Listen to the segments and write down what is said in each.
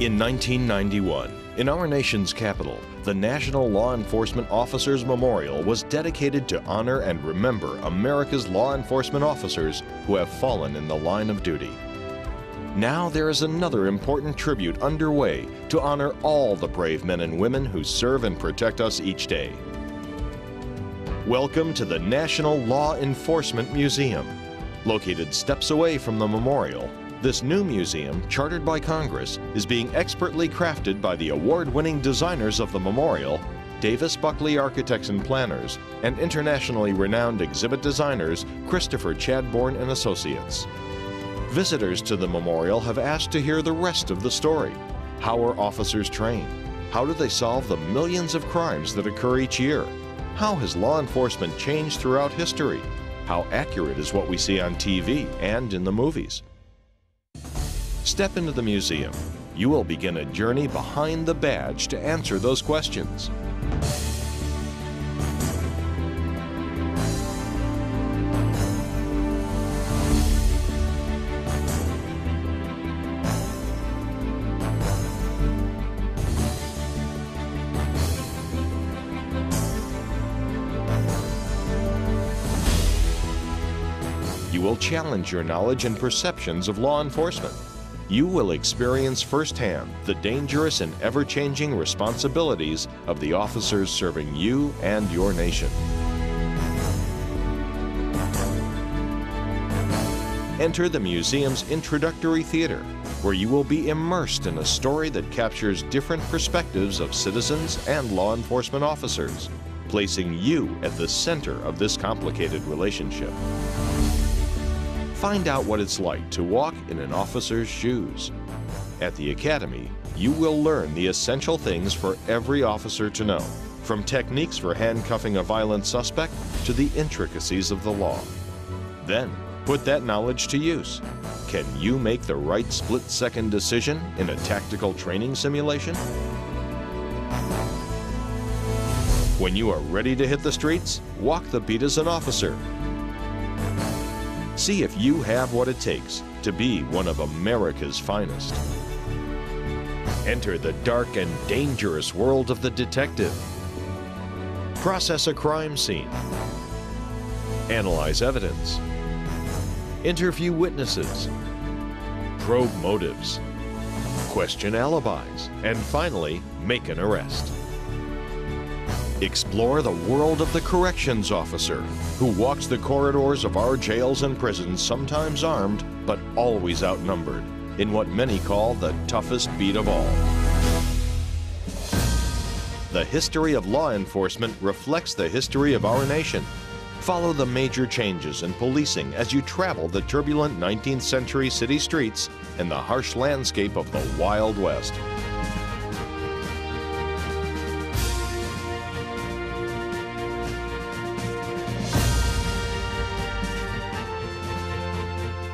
In 1991, in our nation's capital, the National Law Enforcement Officers Memorial was dedicated to honor and remember America's law enforcement officers who have fallen in the line of duty. Now there is another important tribute underway to honor all the brave men and women who serve and protect us each day. Welcome to the National Law Enforcement Museum. Located steps away from the memorial, this new museum, chartered by Congress, is being expertly crafted by the award-winning designers of the memorial, Davis Buckley Architects and Planners, and internationally renowned exhibit designers Christopher Chadbourne and Associates. Visitors to the memorial have asked to hear the rest of the story. How are officers trained? How do they solve the millions of crimes that occur each year? How has law enforcement changed throughout history? How accurate is what we see on TV and in the movies? Step into the museum. You will begin a journey behind the badge to answer those questions. You will challenge your knowledge and perceptions of law enforcement. You will experience firsthand the dangerous and ever-changing responsibilities of the officers serving you and your nation. Enter the museum's introductory theater, where you will be immersed in a story that captures different perspectives of citizens and law enforcement officers, placing you at the center of this complicated relationship. Find out what it's like to walk in an officer's shoes. At the Academy, you will learn the essential things for every officer to know, from techniques for handcuffing a violent suspect to the intricacies of the law. Then, put that knowledge to use. Can you make the right split-second decision in a tactical training simulation? When you are ready to hit the streets, walk the beat as an officer. See if you have what it takes to be one of America's finest. Enter the dark and dangerous world of the detective. Process a crime scene. Analyze evidence. Interview witnesses. Probe motives. Question alibis. And finally, make an arrest. Explore the world of the corrections officer, who walks the corridors of our jails and prisons, sometimes armed, but always outnumbered, in what many call the toughest beat of all. The history of law enforcement reflects the history of our nation. Follow the major changes in policing as you travel the turbulent 19th century city streets and the harsh landscape of the Wild West.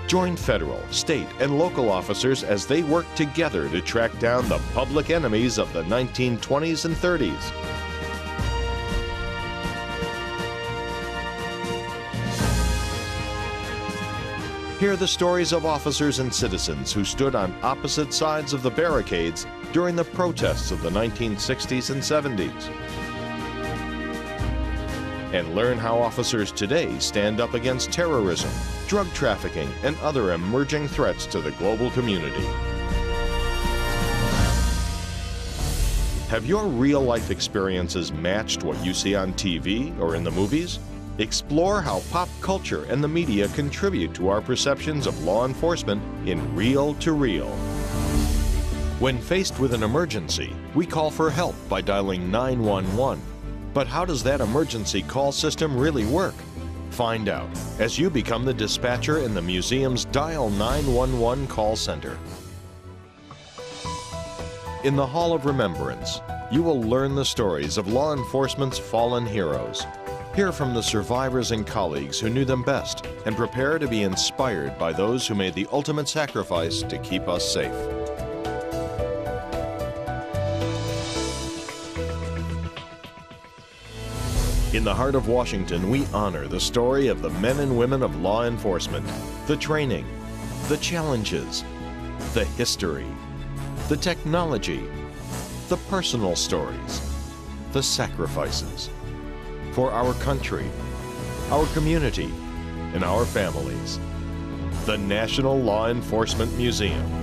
Join federal, state, and local officers as they work together to track down the public enemies of the 1920s and 30s. Hear the stories of officers and citizens who stood on opposite sides of the barricades during the protests of the 1960s and 70s. And learn how officers today stand up against terrorism, drug trafficking, and other emerging threats to the global community. Have your real-life experiences matched what you see on TV or in the movies? Explore how pop culture and the media contribute to our perceptions of law enforcement in reel to reel. When faced with an emergency, we call for help by dialing 911. But how does that emergency call system really work? Find out as you become the dispatcher in the museum's Dial 911 call center. In the Hall of Remembrance, you will learn the stories of law enforcement's fallen heroes. Hear from the survivors and colleagues who knew them best, and prepare to be inspired by those who made the ultimate sacrifice to keep us safe. In the heart of Washington, we honor the story of the men and women of law enforcement, the training, the challenges, the history, the technology, the personal stories, the sacrifices for our country, our community, and our families. The National Law Enforcement Museum.